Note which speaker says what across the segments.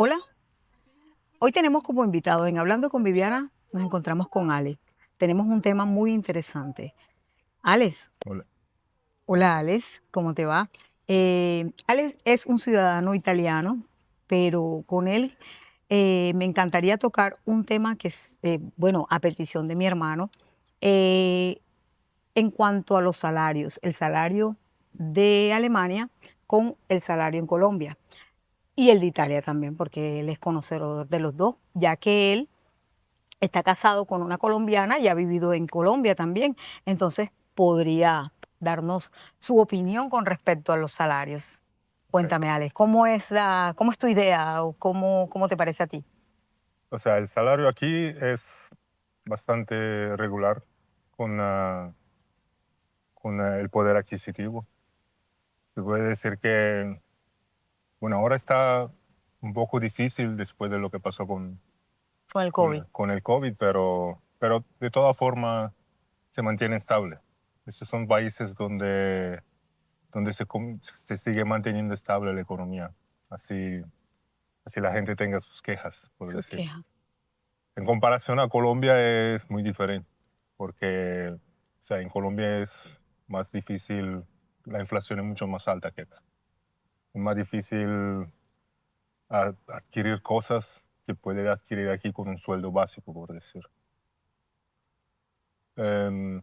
Speaker 1: Hola, hoy tenemos como invitado en Hablando con Viviana, nos encontramos con Alex. Tenemos un tema muy interesante. Alex,
Speaker 2: Hola.
Speaker 1: hola Alex, ¿cómo te va? Alex es un ciudadano italiano, pero con él me encantaría tocar un tema que es, bueno, a petición de mi hermano, eh, en cuanto a los salarios, el salario de Alemania con el salario en Colombia. Y el de Italia también, porque él es conocedor de los dos, ya que él está casado con una colombiana y ha vivido en Colombia también. Entonces podría darnos su opinión con respecto a los salarios.
Speaker 2: Correcto.
Speaker 1: Cuéntame, Alex, ¿cómo es tu idea o cómo te parece a ti?
Speaker 2: O sea, el salario aquí es bastante regular con el poder adquisitivo. Se puede decir que, bueno, ahora está un poco difícil después de lo que pasó
Speaker 1: Con el COVID.
Speaker 2: con el COVID, pero de toda forma se mantiene estable. Estos son países donde se sigue manteniendo estable la economía. Así, así la gente tenga sus quejas, por
Speaker 1: Sus
Speaker 2: decir.
Speaker 1: quejas.
Speaker 2: En comparación a Colombia es muy diferente, porque o sea, en Colombia es más difícil, la inflación es mucho más alta que acá. Es más difícil adquirir cosas que puede adquirir aquí con un sueldo básico, por decir. Em,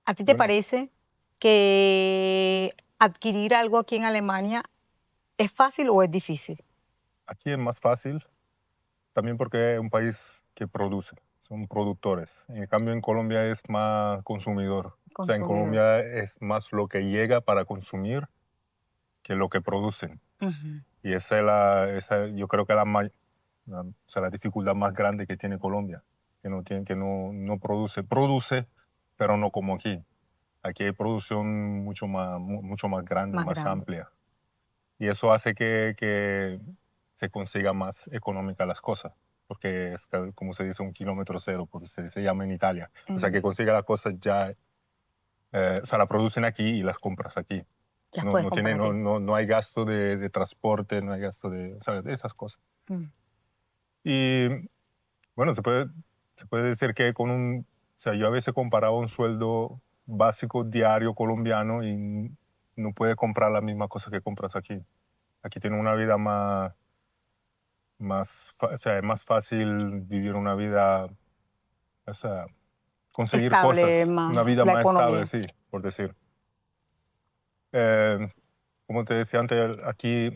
Speaker 1: ¿A ti te
Speaker 2: bueno,
Speaker 1: parece que adquirir algo aquí en Alemania es fácil o es difícil?
Speaker 2: aquí es más fácil, también porque es un país que produce, son productores. En cambio, en Colombia es más consumidor. O sea, en
Speaker 1: Consumidor.
Speaker 2: Colombia es más lo que llega para consumir que lo que producen.
Speaker 1: Ujú.
Speaker 2: Y yo creo que o sea, la dificultad más grande que tiene Colombia, que no produce, produce, pero no como aquí. Aquí hay producción mucho más grande,
Speaker 1: Más
Speaker 2: más
Speaker 1: grande.
Speaker 2: amplia. Y eso hace que se consiga más económica las cosas, porque es como se dice un kilómetro cero, porque se llama en Italia. O sea, que consiga las cosas ya, o sea, la producen aquí y las compras aquí.
Speaker 1: Las
Speaker 2: No,
Speaker 1: puedes comprar aquí.
Speaker 2: no hay gasto de transporte, no hay gasto o sea, de esas cosas.
Speaker 1: Mm.
Speaker 2: Y bueno, se puede decir que o sea, yo a veces comparaba un sueldo básico diario colombiano y no puede comprar la misma cosa que compras aquí. Aquí tiene una vida o sea, es más fácil vivir una vida, o sea, conseguir
Speaker 1: Estable
Speaker 2: cosas, una
Speaker 1: más
Speaker 2: vida
Speaker 1: la
Speaker 2: más estable,
Speaker 1: economía.
Speaker 2: sí, por decir. Eh, como te decía antes, aquí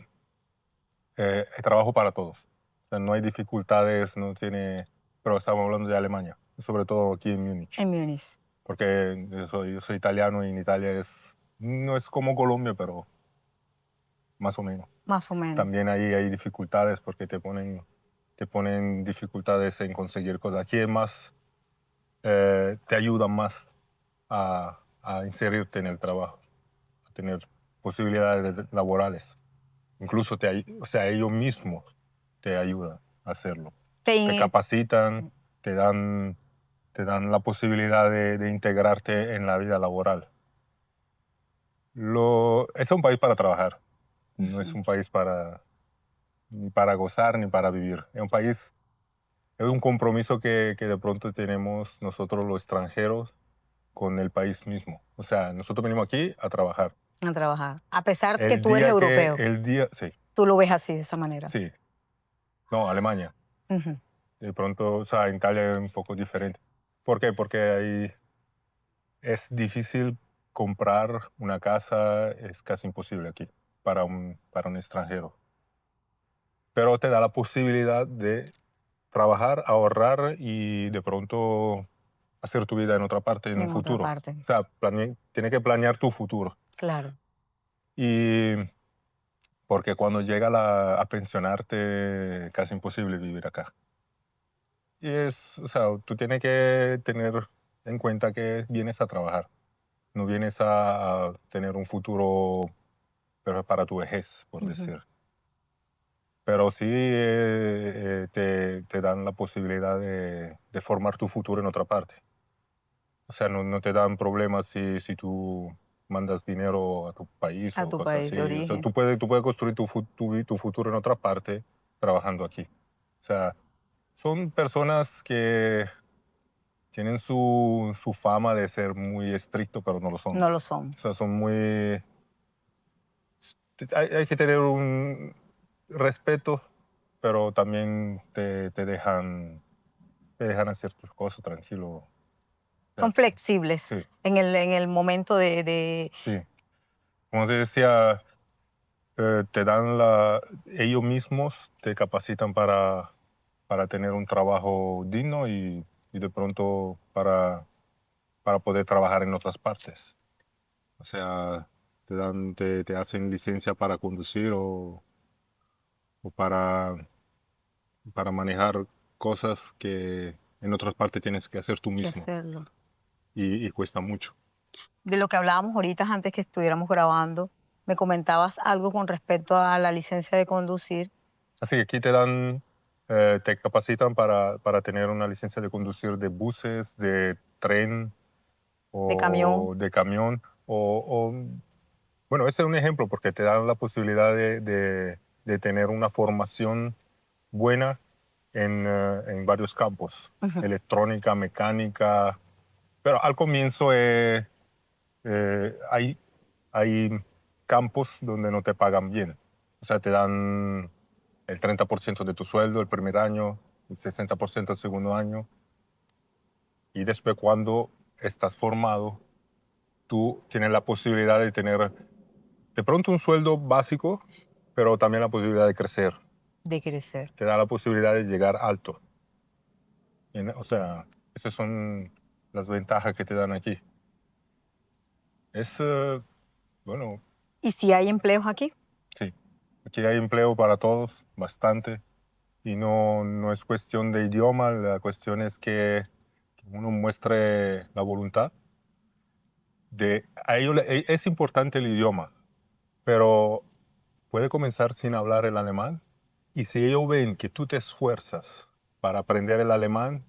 Speaker 2: hay trabajo para todos. O sea, no hay dificultades, no tiene, pero estamos hablando de Alemania, sobre todo aquí en Múnich,
Speaker 1: En Múnich,
Speaker 2: porque yo soy italiano y en Italia no es como Colombia, pero más o menos.
Speaker 1: más o menos.
Speaker 2: También ahí hay dificultades porque te ponen dificultades en conseguir cosas. Aquí es más, te ayudan más a inserirte en el trabajo, a tener posibilidades laborales. Incluso o sea, ellos mismos te ayudan a hacerlo. Te
Speaker 1: Te
Speaker 2: capacitan, te dan, te dan la posibilidad de integrarte en la vida laboral. Es un país para trabajar, no es
Speaker 1: Ujú.
Speaker 2: un país ni para gozar ni para vivir. Es un compromiso que de pronto tenemos nosotros los extranjeros con el país mismo. O sea, nosotros venimos aquí a trabajar.
Speaker 1: A trabajar. A pesar que tú eres europeo,
Speaker 2: Sí,
Speaker 1: tú lo ves así, de esa manera.
Speaker 2: sí, no, Alemania.
Speaker 1: Ujú.
Speaker 2: De pronto, o sea, en Italia es un poco diferente. ¿Por qué? Porque ahí es difícil comprar una casa, es casi imposible aquí para un extranjero. Pero te da la posibilidad de trabajar, ahorrar y de pronto hacer tu vida en otra parte en un
Speaker 1: En otra
Speaker 2: futuro.
Speaker 1: parte,
Speaker 2: O sea, tienes que planear tu futuro.
Speaker 1: claro.
Speaker 2: Y porque cuando llega a pensionarte, casi imposible vivir acá. O sea, tú tienes que tener en cuenta que vienes a trabajar, no vienes a tener un futuro pero para tu vejez, por
Speaker 1: Ujú.
Speaker 2: decir. Pero sí te dan la posibilidad de formar tu futuro en otra parte. O sea, no te dan problemas si tú mandas dinero a tu país
Speaker 1: A
Speaker 2: o
Speaker 1: tu
Speaker 2: cosas
Speaker 1: país de
Speaker 2: así. O sea,
Speaker 1: origen.
Speaker 2: tú puedes construir tu futuro en otra parte trabajando aquí. O sea, son personas que tienen su fama de ser muy estrictos, pero no lo son.
Speaker 1: No lo son.
Speaker 2: O sea, son muy... Hay que tener un respeto, pero también te dejan hacer tus cosas tranquilo. O
Speaker 1: Son
Speaker 2: sea,
Speaker 1: flexibles
Speaker 2: sí,
Speaker 1: en el momento de
Speaker 2: sí. Como te decía, ellos mismos te capacitan para tener un trabajo digno y de pronto para poder trabajar en otras partes. O sea, te hacen licencia para conducir o para manejar cosas que en otras partes tienes que hacer tú
Speaker 1: que
Speaker 2: mismo
Speaker 1: hacerlo.
Speaker 2: y cuesta mucho.
Speaker 1: De lo que hablábamos ahorita antes que estuviéramos grabando, me comentabas algo con respecto a la licencia de conducir
Speaker 2: Así que aquí te capacitan para tener una licencia de conducir de buses, de tren
Speaker 1: de camión.
Speaker 2: o de camión. Bueno, ese es un ejemplo porque te dan la posibilidad de tener una formación buena en varios campos,
Speaker 1: Ujú.
Speaker 2: electrónica, mecánica, pero al comienzo hay campos donde no te pagan bien. O sea, te dan el 30% de tu sueldo el primer año, el 60% el segundo año, y después cuando estás formado, tú tienes la posibilidad de tener de pronto un sueldo básico, pero también la posibilidad de crecer.
Speaker 1: De crecer.
Speaker 2: Te da la posibilidad de llegar alto. O sea, esas son las ventajas que te dan aquí. Es, bueno,
Speaker 1: ¿Y si hay empleos aquí?
Speaker 2: sí. Aquí hay empleo para todos, bastante. Y no es cuestión de idioma, la cuestión es que uno muestre la voluntad. Es importante el idioma, pero puede comenzar sin hablar el alemán. Y si ellos ven que tú te esfuerzas para aprender el alemán,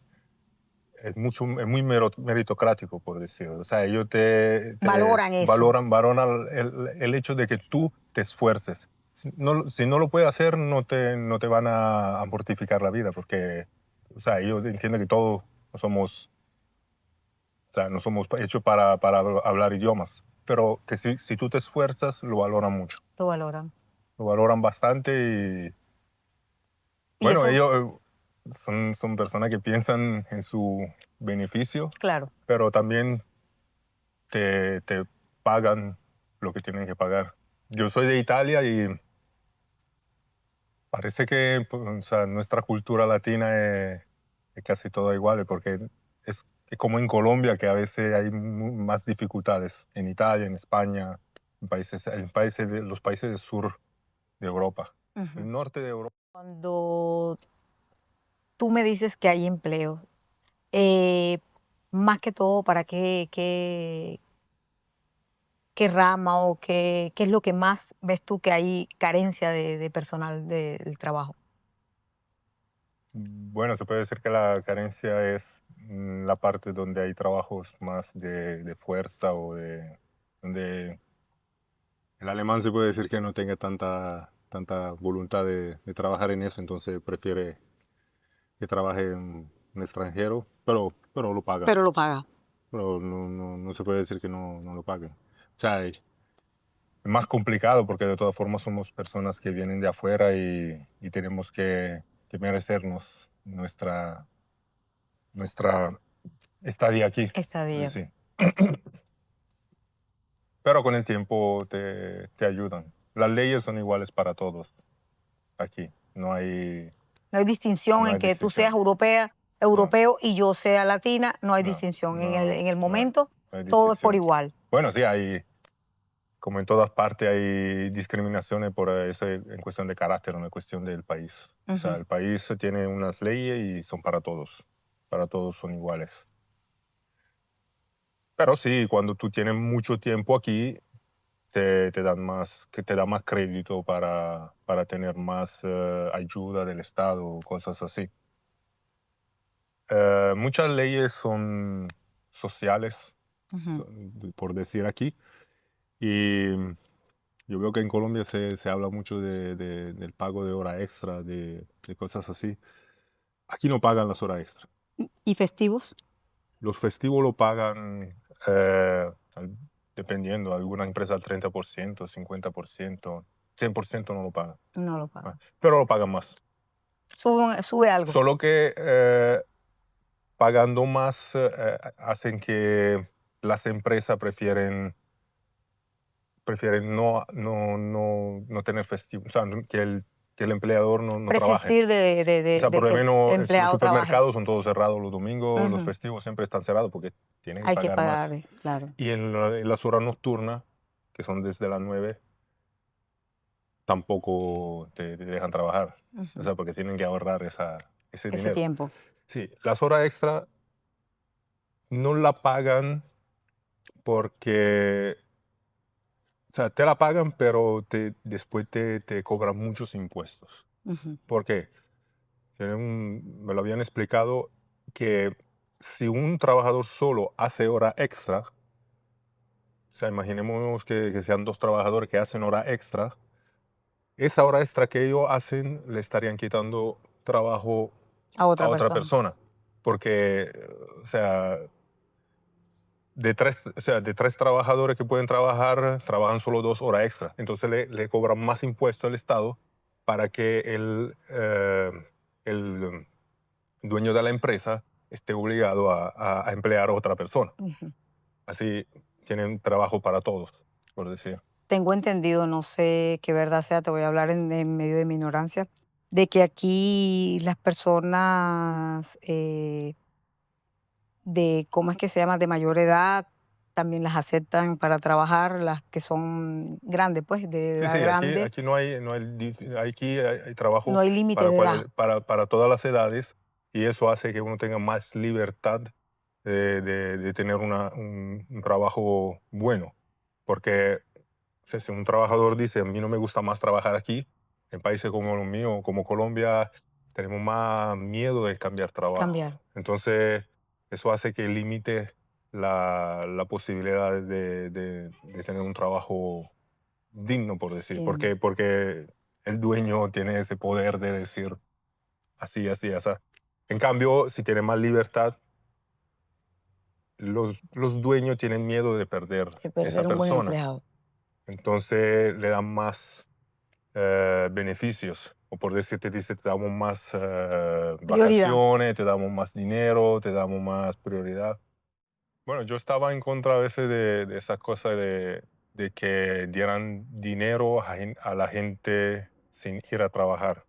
Speaker 2: es muy meritocrático, por decirlo. O sea, ellos te
Speaker 1: Valoran eso.
Speaker 2: valoran el hecho de que tú te esfuerces. Si no lo puedes hacer, no te van a mortificar la vida, porque, o sea, ellos entienden que todos no somos, o sea, no somos hechos para hablar idiomas. Pero que si tú te esfuerzas, lo valoran mucho.
Speaker 1: Lo valoran.
Speaker 2: Lo valoran bastante y,
Speaker 1: Y
Speaker 2: bueno,
Speaker 1: eso,
Speaker 2: ellos son personas que piensan en su beneficio,
Speaker 1: claro,
Speaker 2: pero también te pagan lo que tienen que pagar. Yo soy de Italia y parece que pues, o sea, nuestra cultura latina es casi toda igual, porque es como en Colombia, que a veces hay más dificultades. En Italia, en España, los países del sur de Europa.
Speaker 1: ujú.
Speaker 2: El norte de Europa.
Speaker 1: Cuando tú me dices que hay empleos, eh, más que todo, ¿para qué rama o qué es lo que más ves tú que hay carencia de personal del trabajo?
Speaker 2: Bueno, se puede decir que la carencia es la parte donde hay trabajos más de fuerza donde el alemán se puede decir que no tenga tanta voluntad de trabajar en eso, entonces prefiere que trabaje en un extranjero, pero lo paga.
Speaker 1: Pero lo paga.
Speaker 2: Pero no se puede decir que no lo pague. O sea, es más complicado porque de todas formas somos personas que vienen de afuera y tenemos que merecernos nuestra estadía aquí.
Speaker 1: Estadía.
Speaker 2: Sí. Pero con el tiempo te ayudan. Las leyes son iguales para todos aquí. No hay,
Speaker 1: No hay distinción
Speaker 2: no
Speaker 1: en
Speaker 2: hay
Speaker 1: que tú seas
Speaker 2: distinción.
Speaker 1: europea,
Speaker 2: No,
Speaker 1: europeo y yo sea latina, no hay
Speaker 2: no,
Speaker 1: distinción.
Speaker 2: no,
Speaker 1: En el
Speaker 2: no hay,
Speaker 1: momento,
Speaker 2: no hay
Speaker 1: todo es por
Speaker 2: distinción.
Speaker 1: igual.
Speaker 2: Bueno, sí, como en todas partes, hay discriminaciones por eso en cuestión de carácter, no en cuestión del país. O sea,
Speaker 1: Ujú.
Speaker 2: el país tiene unas leyes y son para todos. Para todos son iguales. Pero sí, cuando tú tienes mucho tiempo aquí, te da más crédito para tener más ayuda del Estado, cosas así. Muchas leyes son sociales,
Speaker 1: Ujú.
Speaker 2: por decir aquí, Y yo veo que en Colombia se habla mucho del pago de hora extra, de cosas así. Aquí no pagan las horas extra.
Speaker 1: ¿Y festivos?
Speaker 2: Los festivos lo pagan al- dependiendo, alguna empresa al 30%, 50%, 100% no lo pagan.
Speaker 1: No lo
Speaker 2: Ah,
Speaker 1: pagan.
Speaker 2: pero lo pagan más.
Speaker 1: Sube algo.
Speaker 2: Solo que pagando más hacen que las empresas prefieren no tener festivo, o sea, que el empleador no trabaje.
Speaker 1: Presistir
Speaker 2: O sea,
Speaker 1: de
Speaker 2: por
Speaker 1: que
Speaker 2: lo
Speaker 1: el
Speaker 2: menos los
Speaker 1: empleado trabaje.
Speaker 2: supermercados son todos cerrados los domingos, los
Speaker 1: Ujú.
Speaker 2: festivos siempre están cerrados porque tienen que
Speaker 1: Hay que
Speaker 2: pagar
Speaker 1: pagar,
Speaker 2: más.
Speaker 1: claro.
Speaker 2: Y en las horas nocturnas, que son desde las 9, tampoco te dejan trabajar. O
Speaker 1: Ujú.
Speaker 2: sea, porque tienen que ahorrar ese
Speaker 1: Ese
Speaker 2: dinero.
Speaker 1: tiempo.
Speaker 2: Sí, las horas extra no la pagan porque, o sea, te la pagan, pero después te cobran muchos impuestos.
Speaker 1: Ujú.
Speaker 2: ¿Por qué? Me lo habían explicado que si un trabajador solo hace hora extra, o sea, imaginemos que sean dos trabajadores que hacen hora extra, esa hora extra que ellos hacen le estarían quitando trabajo
Speaker 1: A
Speaker 2: a
Speaker 1: otra
Speaker 2: otra
Speaker 1: persona.
Speaker 2: persona. Porque, o sea, de tres trabajadores que pueden trabajar, trabajan solo 2 horas extra. Entonces le cobran más impuesto al Estado para que el dueño de la empresa esté obligado a emplear a otra persona.
Speaker 1: Ujú.
Speaker 2: Así tienen trabajo para todos, por decir.
Speaker 1: Tengo entendido, no sé qué verdad sea, te voy a hablar en medio de mi ignorancia, de que aquí las personas de, ¿cómo es que se llama?, de mayor edad, también las aceptan para trabajar, las que son grandes, pues, de
Speaker 2: Sí,
Speaker 1: edad
Speaker 2: sí, aquí,
Speaker 1: grande,
Speaker 2: aquí hay
Speaker 1: no
Speaker 2: trabajo
Speaker 1: hay límite
Speaker 2: para,
Speaker 1: de edad.
Speaker 2: para todas las edades y eso hace que uno tenga más libertad de tener un trabajo bueno. Porque o sea, si un trabajador dice, a mí no me gusta más trabajar aquí, en países como los míos, como Colombia, tenemos más miedo de cambiar trabajo.
Speaker 1: Cambiar.
Speaker 2: Entonces, eso hace que limite la posibilidad de tener un trabajo digno, por decir,
Speaker 1: Sí.
Speaker 2: porque el dueño tiene ese poder de decir así, así, así. En cambio, si tiene más libertad, los dueños tienen miedo de perder
Speaker 1: De
Speaker 2: esa
Speaker 1: perder un buen
Speaker 2: persona.
Speaker 1: empleado.
Speaker 2: Entonces le dan más beneficios. O por decir, te dice, te damos más
Speaker 1: Prioridad.
Speaker 2: vacaciones, te damos más dinero, te damos más prioridad. Bueno, yo estaba en contra a veces de esas cosas de que dieran dinero a la gente sin ir a trabajar.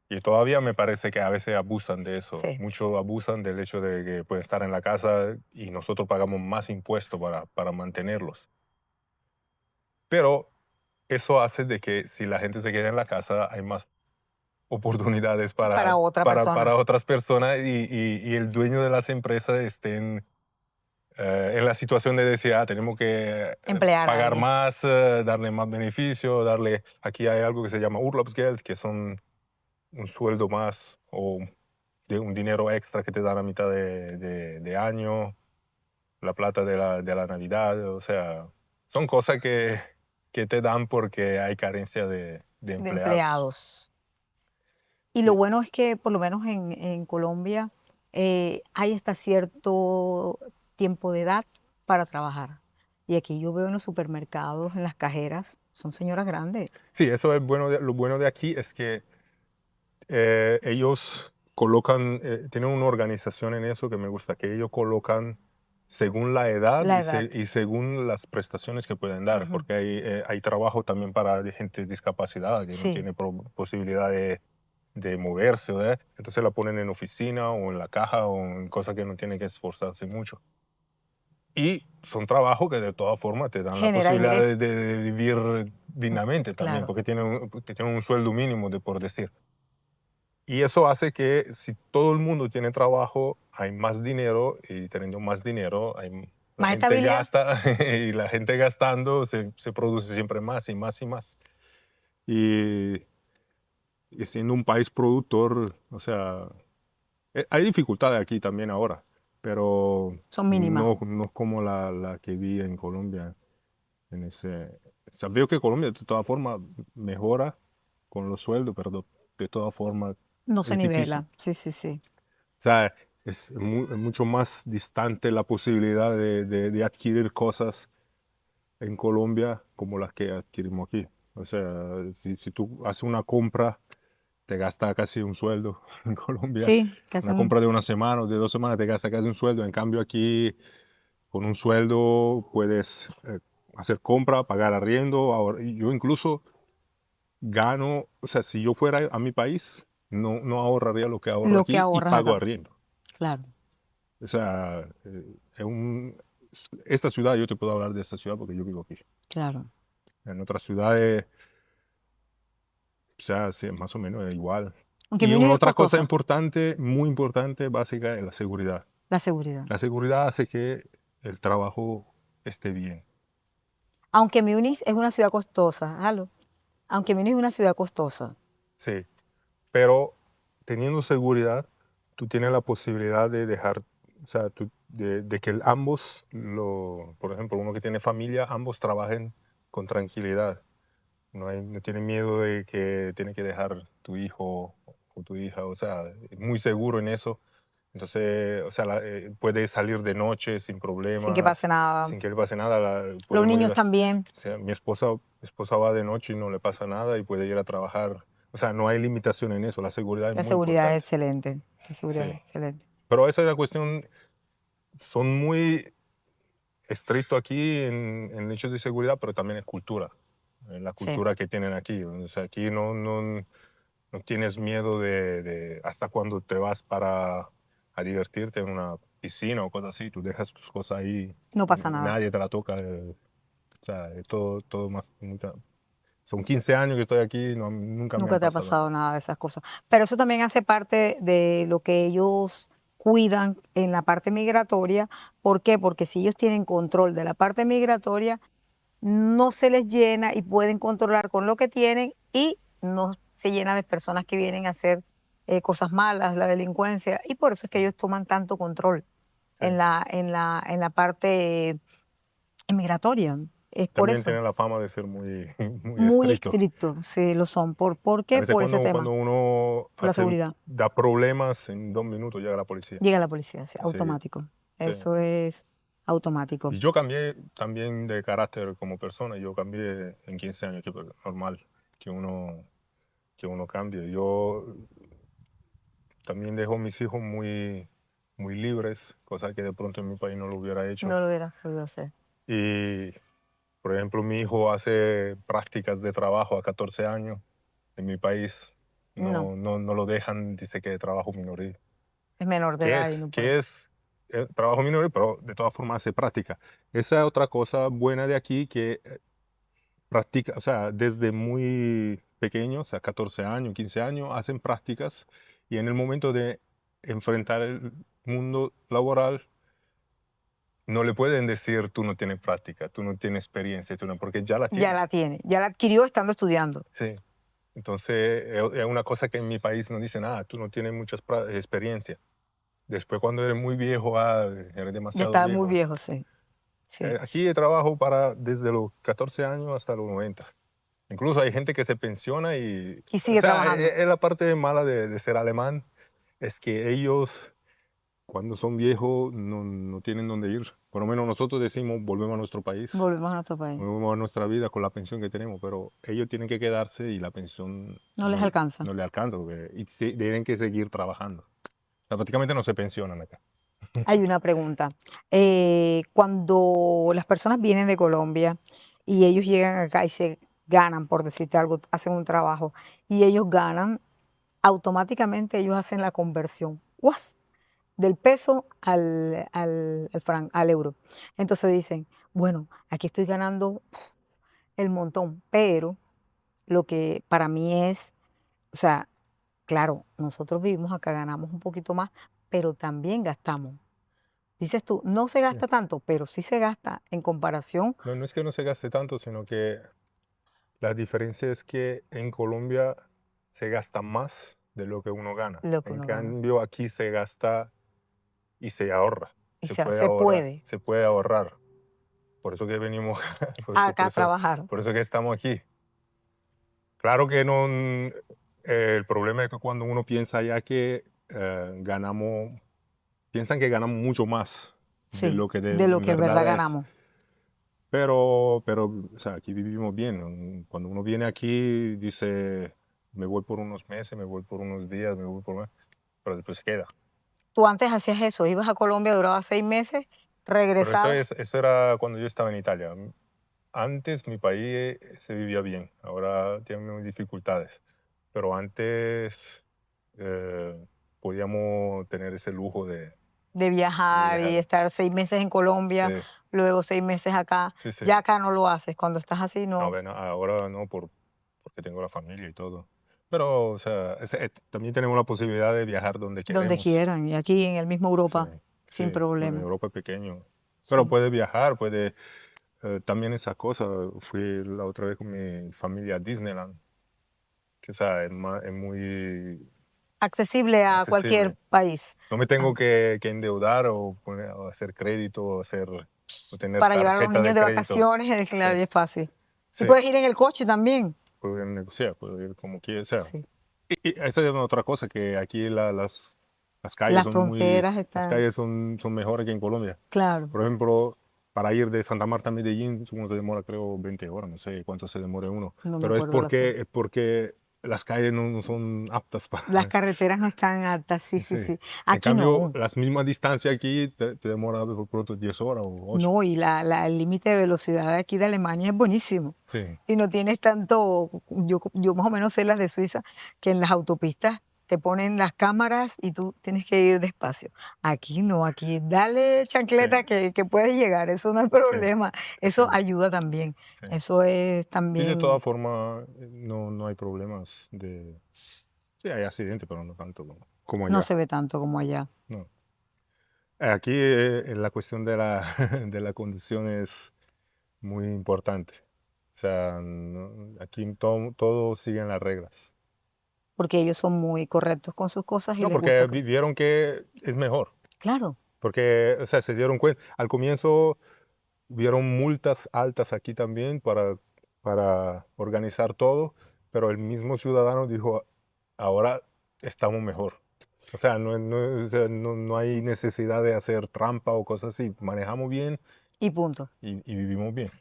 Speaker 2: Y todavía me parece que a veces abusan de eso.
Speaker 1: Sí.
Speaker 2: Muchos abusan del hecho de que pueden estar en la casa y nosotros pagamos más impuestos para mantenerlos. Pero eso hace de que si la gente se queda en la casa, hay más oportunidades
Speaker 1: Para otra
Speaker 2: para
Speaker 1: persona.
Speaker 2: otras personas y el dueño de las empresas estén en la situación de decir, tenemos que
Speaker 1: Emplear a
Speaker 2: pagar
Speaker 1: alguien.
Speaker 2: más, darle más beneficio, aquí hay algo que se llama Urlaubsgeld, que son un sueldo más o de un dinero extra que te dan a mitad de año, la plata de la Navidad, o sea, son cosas que te dan porque hay carencia de
Speaker 1: De
Speaker 2: empleados.
Speaker 1: empleados. Y lo
Speaker 2: Sí.
Speaker 1: bueno es que por lo menos en Colombia hay hasta cierto tiempo de edad para trabajar. Y aquí yo veo en los supermercados, en las cajeras, son señoras grandes.
Speaker 2: Sí, eso es bueno. Lo bueno de aquí es que ellos colocan, tienen una organización en eso que me gusta, que ellos colocan según la edad
Speaker 1: La edad.
Speaker 2: y según las prestaciones que pueden dar,
Speaker 1: Ujú.
Speaker 2: porque hay trabajo también para gente discapacitada que no
Speaker 1: Sí,
Speaker 2: tiene posibilidad de moverse, ¿verdad? Entonces la ponen en oficina o en la caja o en cosas que no tienen que esforzarse mucho. Y son trabajos que de todas formas te dan la
Speaker 1: genera
Speaker 2: posibilidad
Speaker 1: ingreso.
Speaker 2: de vivir dignamente también,
Speaker 1: Claro,
Speaker 2: porque tienen un sueldo mínimo, por decir. Y eso hace que si todo el mundo tiene trabajo, hay más dinero y teniendo más dinero, la
Speaker 1: más
Speaker 2: gente
Speaker 1: estabilidad.
Speaker 2: gasta y la gente gastando se produce siempre más y más y más. Y, y siendo un país productor, o sea, hay dificultades aquí también ahora, pero
Speaker 1: Son mínimas.
Speaker 2: no es como la que vi en Colombia. en ese. O sea, veo que Colombia de todas formas mejora con los sueldos, pero de todas formas
Speaker 1: No se
Speaker 2: es difícil.
Speaker 1: nivela. Sí, sí, sí.
Speaker 2: O sea, es mucho más distante la posibilidad de adquirir cosas en Colombia como las que adquirimos aquí. O sea, si tú haces una compra, te gasta casi un sueldo en Colombia.
Speaker 1: Sí, casi
Speaker 2: Una
Speaker 1: un...
Speaker 2: compra de una semana o de 2 semanas te gasta casi un sueldo. En cambio, aquí con un sueldo puedes hacer compra, pagar arriendo. Yo incluso gano, o sea, si yo fuera a mi país, no ahorraría lo que ahorro
Speaker 1: Lo que
Speaker 2: aquí y
Speaker 1: ahorras
Speaker 2: pago
Speaker 1: acá.
Speaker 2: arriendo.
Speaker 1: Claro.
Speaker 2: O sea, esta ciudad, yo te puedo hablar de esta ciudad porque yo vivo aquí.
Speaker 1: Claro.
Speaker 2: En otras ciudades, o sea, sí, más o menos es igual.
Speaker 1: Aunque
Speaker 2: Y
Speaker 1: Múnich
Speaker 2: una
Speaker 1: es
Speaker 2: otra cosa
Speaker 1: costosa,
Speaker 2: importante, muy importante, básica, es la seguridad.
Speaker 1: la seguridad.
Speaker 2: La seguridad hace que el trabajo esté bien.
Speaker 1: Aunque Múnich es una ciudad costosa, ¿aló? Aunque Múnich es una ciudad costosa.
Speaker 2: Sí, pero teniendo seguridad, tú tienes la posibilidad de dejar, o sea, de que ambos, por ejemplo, uno que tiene familia, ambos trabajen con tranquilidad. No tiene miedo de que tiene que dejar tu hijo o tu hija, o sea, es muy seguro en eso. Entonces, o sea, puede salir de noche sin
Speaker 1: Sin que
Speaker 2: problema,
Speaker 1: pase nada.
Speaker 2: sin que le pase nada.
Speaker 1: Los
Speaker 2: Podemos ir
Speaker 1: niños también.
Speaker 2: o sea, mi esposa va de noche y no le pasa nada y puede ir a trabajar. O sea, no hay limitación en eso. La seguridad es
Speaker 1: La
Speaker 2: muy
Speaker 1: seguridad es
Speaker 2: importante.
Speaker 1: excelente. La seguridad es
Speaker 2: Sí.
Speaker 1: excelente.
Speaker 2: Pero esa es la cuestión. Son muy estrictos aquí en el hecho de seguridad, pero también es cultura. La
Speaker 1: Sí.
Speaker 2: cultura que tienen aquí. O sea, aquí no tienes miedo hasta cuando te vas a divertirte en una piscina o cosas así. Tú dejas tus cosas ahí
Speaker 1: No
Speaker 2: y
Speaker 1: pasa nada.
Speaker 2: nadie te la toca. O sea, todo más. Son 15 años que estoy aquí, nunca me
Speaker 1: Nunca
Speaker 2: han
Speaker 1: te ha
Speaker 2: pasado
Speaker 1: pasado
Speaker 2: nada.
Speaker 1: nada de esas cosas. Pero eso también hace parte de lo que ellos cuidan en la parte migratoria. ¿Por qué? Porque si ellos tienen control de la parte migratoria, no se les llena y pueden controlar con lo que tienen y no se llena de personas que vienen a hacer cosas malas, la delincuencia. Y por eso es que ellos toman tanto control
Speaker 2: Sí.
Speaker 1: en la parte migratoria. Es por
Speaker 2: También
Speaker 1: eso.
Speaker 2: tienen la fama de ser muy, muy
Speaker 1: Muy
Speaker 2: estrictos.
Speaker 1: estrictos, sí lo son. ¿Por
Speaker 2: A
Speaker 1: qué?
Speaker 2: veces
Speaker 1: Por ese
Speaker 2: cuando
Speaker 1: tema,
Speaker 2: uno
Speaker 1: por la seguridad.
Speaker 2: da problemas, en 2 minutos llega la policía.
Speaker 1: Llega la policía, sí,
Speaker 2: Sí,
Speaker 1: automático.
Speaker 2: sí.
Speaker 1: Eso es automático.
Speaker 2: Y yo cambié también de carácter como persona. Yo cambié en 15 años, que es normal que uno cambie. Yo también dejo a mis hijos muy libres, cosa que de pronto en mi país no lo hubiera hecho.
Speaker 1: No lo hubiera podido hacer.
Speaker 2: Y, por ejemplo, mi hijo hace prácticas de trabajo a 14 años. En mi país
Speaker 1: No,
Speaker 2: no lo dejan, dice que es trabajo minoril.
Speaker 1: es menor de
Speaker 2: ¿Qué
Speaker 1: edad y
Speaker 2: es?
Speaker 1: no puede.
Speaker 2: ¿Qué es trabajo minoril? Pero de todas formas hace práctica. Esa es otra cosa buena de aquí que practica, o sea, desde muy pequeños, o sea, 14 años, 15 años, hacen prácticas y en el momento de enfrentar el mundo laboral, no le pueden decir tú no tienes práctica, tú no tienes experiencia, porque ya la
Speaker 1: Ya
Speaker 2: tiene.
Speaker 1: la tiene, ya la adquirió estando estudiando.
Speaker 2: Sí. Entonces, es una cosa que en mi país no dicen, tú no tienes mucha experiencia. Después, cuando eres muy viejo, eres
Speaker 1: Ya
Speaker 2: demasiado
Speaker 1: está muy
Speaker 2: viejo.
Speaker 1: viejo, sí. Sí.
Speaker 2: Aquí trabajo desde los 14 años hasta los 90. Incluso hay gente que se pensiona y,
Speaker 1: Y
Speaker 2: o
Speaker 1: sigue
Speaker 2: sea,
Speaker 1: trabajando.
Speaker 2: es la parte mala de ser alemán, es que ellos cuando son viejos no tienen dónde ir. Por lo menos nosotros decimos, volvemos a nuestro país,
Speaker 1: Volvemos a nuestro país.
Speaker 2: volvemos a nuestra vida con la pensión que tenemos, pero ellos tienen que quedarse y la pensión
Speaker 1: No les alcanza.
Speaker 2: no le alcanza y tienen que seguir trabajando. O sea, prácticamente no se pensionan acá.
Speaker 1: Hay una pregunta. Cuando las personas vienen de Colombia y ellos llegan acá y se ganan, por decirte algo, hacen un trabajo y ellos ganan, automáticamente ellos hacen la conversión. ¡Guas! Del peso al euro. Entonces dicen, bueno, aquí estoy ganando el montón, pero lo que para mí es, o sea, claro, nosotros vivimos acá, ganamos un poquito más, pero también gastamos. Dices tú, no se
Speaker 2: Sí.
Speaker 1: gasta tanto, pero sí se gasta en comparación
Speaker 2: No es que no se gaste tanto, sino que la diferencia es que en Colombia se gasta más de lo que uno gana.
Speaker 1: lo que
Speaker 2: En
Speaker 1: uno gana.
Speaker 2: cambio, aquí se gasta y se ahorra.
Speaker 1: Y
Speaker 2: Se puede
Speaker 1: se
Speaker 2: ahorrar.
Speaker 1: puede.
Speaker 2: Se puede ahorrar. por eso que venimos,
Speaker 1: Acá a trabajar.
Speaker 2: por eso que estamos aquí. Claro que no, el problema es que cuando uno piensa ya que piensan que ganamos mucho más de
Speaker 1: Sí,
Speaker 2: lo que
Speaker 1: de lo
Speaker 2: en
Speaker 1: que en verdad
Speaker 2: verdad es.
Speaker 1: ganamos.
Speaker 2: Pero, o sea, aquí vivimos bien, ¿no? Cuando uno viene aquí, dice, me voy por unos meses, me voy por unos días, me voy por... pero después se queda.
Speaker 1: Tú antes hacías eso, ibas a Colombia, duraba 6 meses,
Speaker 2: Pero
Speaker 1: regresabas.
Speaker 2: eso era cuando yo estaba en Italia. Antes mi país se vivía bien, ahora tiene dificultades. Pero antes podíamos tener ese lujo
Speaker 1: De
Speaker 2: de
Speaker 1: viajar y
Speaker 2: viajar.
Speaker 1: estar 6 meses en
Speaker 2: Sí,
Speaker 1: Colombia, luego 6 meses acá.
Speaker 2: sí, sí.
Speaker 1: Ya acá no lo haces, cuando estás así
Speaker 2: No,
Speaker 1: no,
Speaker 2: bueno, ahora no, porque tengo la familia y todo. Pero, o sea, también tenemos la posibilidad de viajar donde
Speaker 1: donde
Speaker 2: queremos.
Speaker 1: quieran, y aquí en el mismo
Speaker 2: Sí,
Speaker 1: Europa, sin
Speaker 2: sí, porque
Speaker 1: problema.
Speaker 2: Europa es pequeño. Pero
Speaker 1: Sí.
Speaker 2: puede viajar, puede... también esa cosa, fui la otra vez con mi familia a Disneyland, que, o sea, es muy
Speaker 1: Accesible a cualquier
Speaker 2: accesible.
Speaker 1: país.
Speaker 2: No me
Speaker 1: Ah,
Speaker 2: tengo que endeudar o hacer crédito o tener
Speaker 1: para llevar a los
Speaker 2: tarjeta
Speaker 1: niños
Speaker 2: de
Speaker 1: de
Speaker 2: crédito.
Speaker 1: vacaciones,
Speaker 2: Sí,
Speaker 1: claro, y es fácil. Y
Speaker 2: sí.
Speaker 1: puedes ir en el coche también.
Speaker 2: Puedo negociar, puedo ir como quiera. O sea,
Speaker 1: Sí.
Speaker 2: y esa es otra cosa, que aquí las calles
Speaker 1: Las
Speaker 2: son muy,
Speaker 1: fronteras
Speaker 2: las
Speaker 1: están,
Speaker 2: calles son mejores que en Colombia.
Speaker 1: claro.
Speaker 2: Por ejemplo, para ir de Santa Marta a Medellín, uno se demora, creo, 20 horas, no sé cuánto se demore uno.
Speaker 1: No me
Speaker 2: Pero
Speaker 1: acuerdo las horas.
Speaker 2: es porque las calles no son aptas
Speaker 1: Las
Speaker 2: para...
Speaker 1: carreteras no están altas, sí, sí,
Speaker 2: Sí.
Speaker 1: sí.
Speaker 2: En
Speaker 1: Aquí
Speaker 2: cambio,
Speaker 1: no.
Speaker 2: las mismas distancias aquí te demora por pronto 10 horas o 8.
Speaker 1: No, y el límite de velocidad de aquí de Alemania es buenísimo.
Speaker 2: Sí,
Speaker 1: Y no tienes tanto, yo más o menos sé las de Suiza, que en las autopistas te ponen las cámaras y tú tienes que ir despacio. Aquí no, aquí dale
Speaker 2: sí,
Speaker 1: chancleta que puedes llegar, eso no es
Speaker 2: sí,
Speaker 1: problema.
Speaker 2: sí,
Speaker 1: Eso ayuda también.
Speaker 2: sí.
Speaker 1: Eso es
Speaker 2: Y de todas
Speaker 1: también,
Speaker 2: formas, no hay problemas de... Sí, hay accidentes, pero no tanto como
Speaker 1: no
Speaker 2: allá.
Speaker 1: se ve tanto como allá.
Speaker 2: No. Aquí la cuestión de de la conducción es muy importante. O sea, aquí todo siguen las reglas.
Speaker 1: Porque ellos son muy correctos con sus cosas y
Speaker 2: No,
Speaker 1: les gusta.
Speaker 2: porque vieron que es mejor.
Speaker 1: Claro,
Speaker 2: Porque, o sea, se dieron cuenta. Al comienzo hubieron multas altas aquí también para organizar todo, pero el mismo ciudadano dijo, ahora estamos mejor. O sea, o sea, no hay necesidad de hacer trampa o cosas así. Manejamos bien
Speaker 1: y punto.
Speaker 2: y vivimos bien.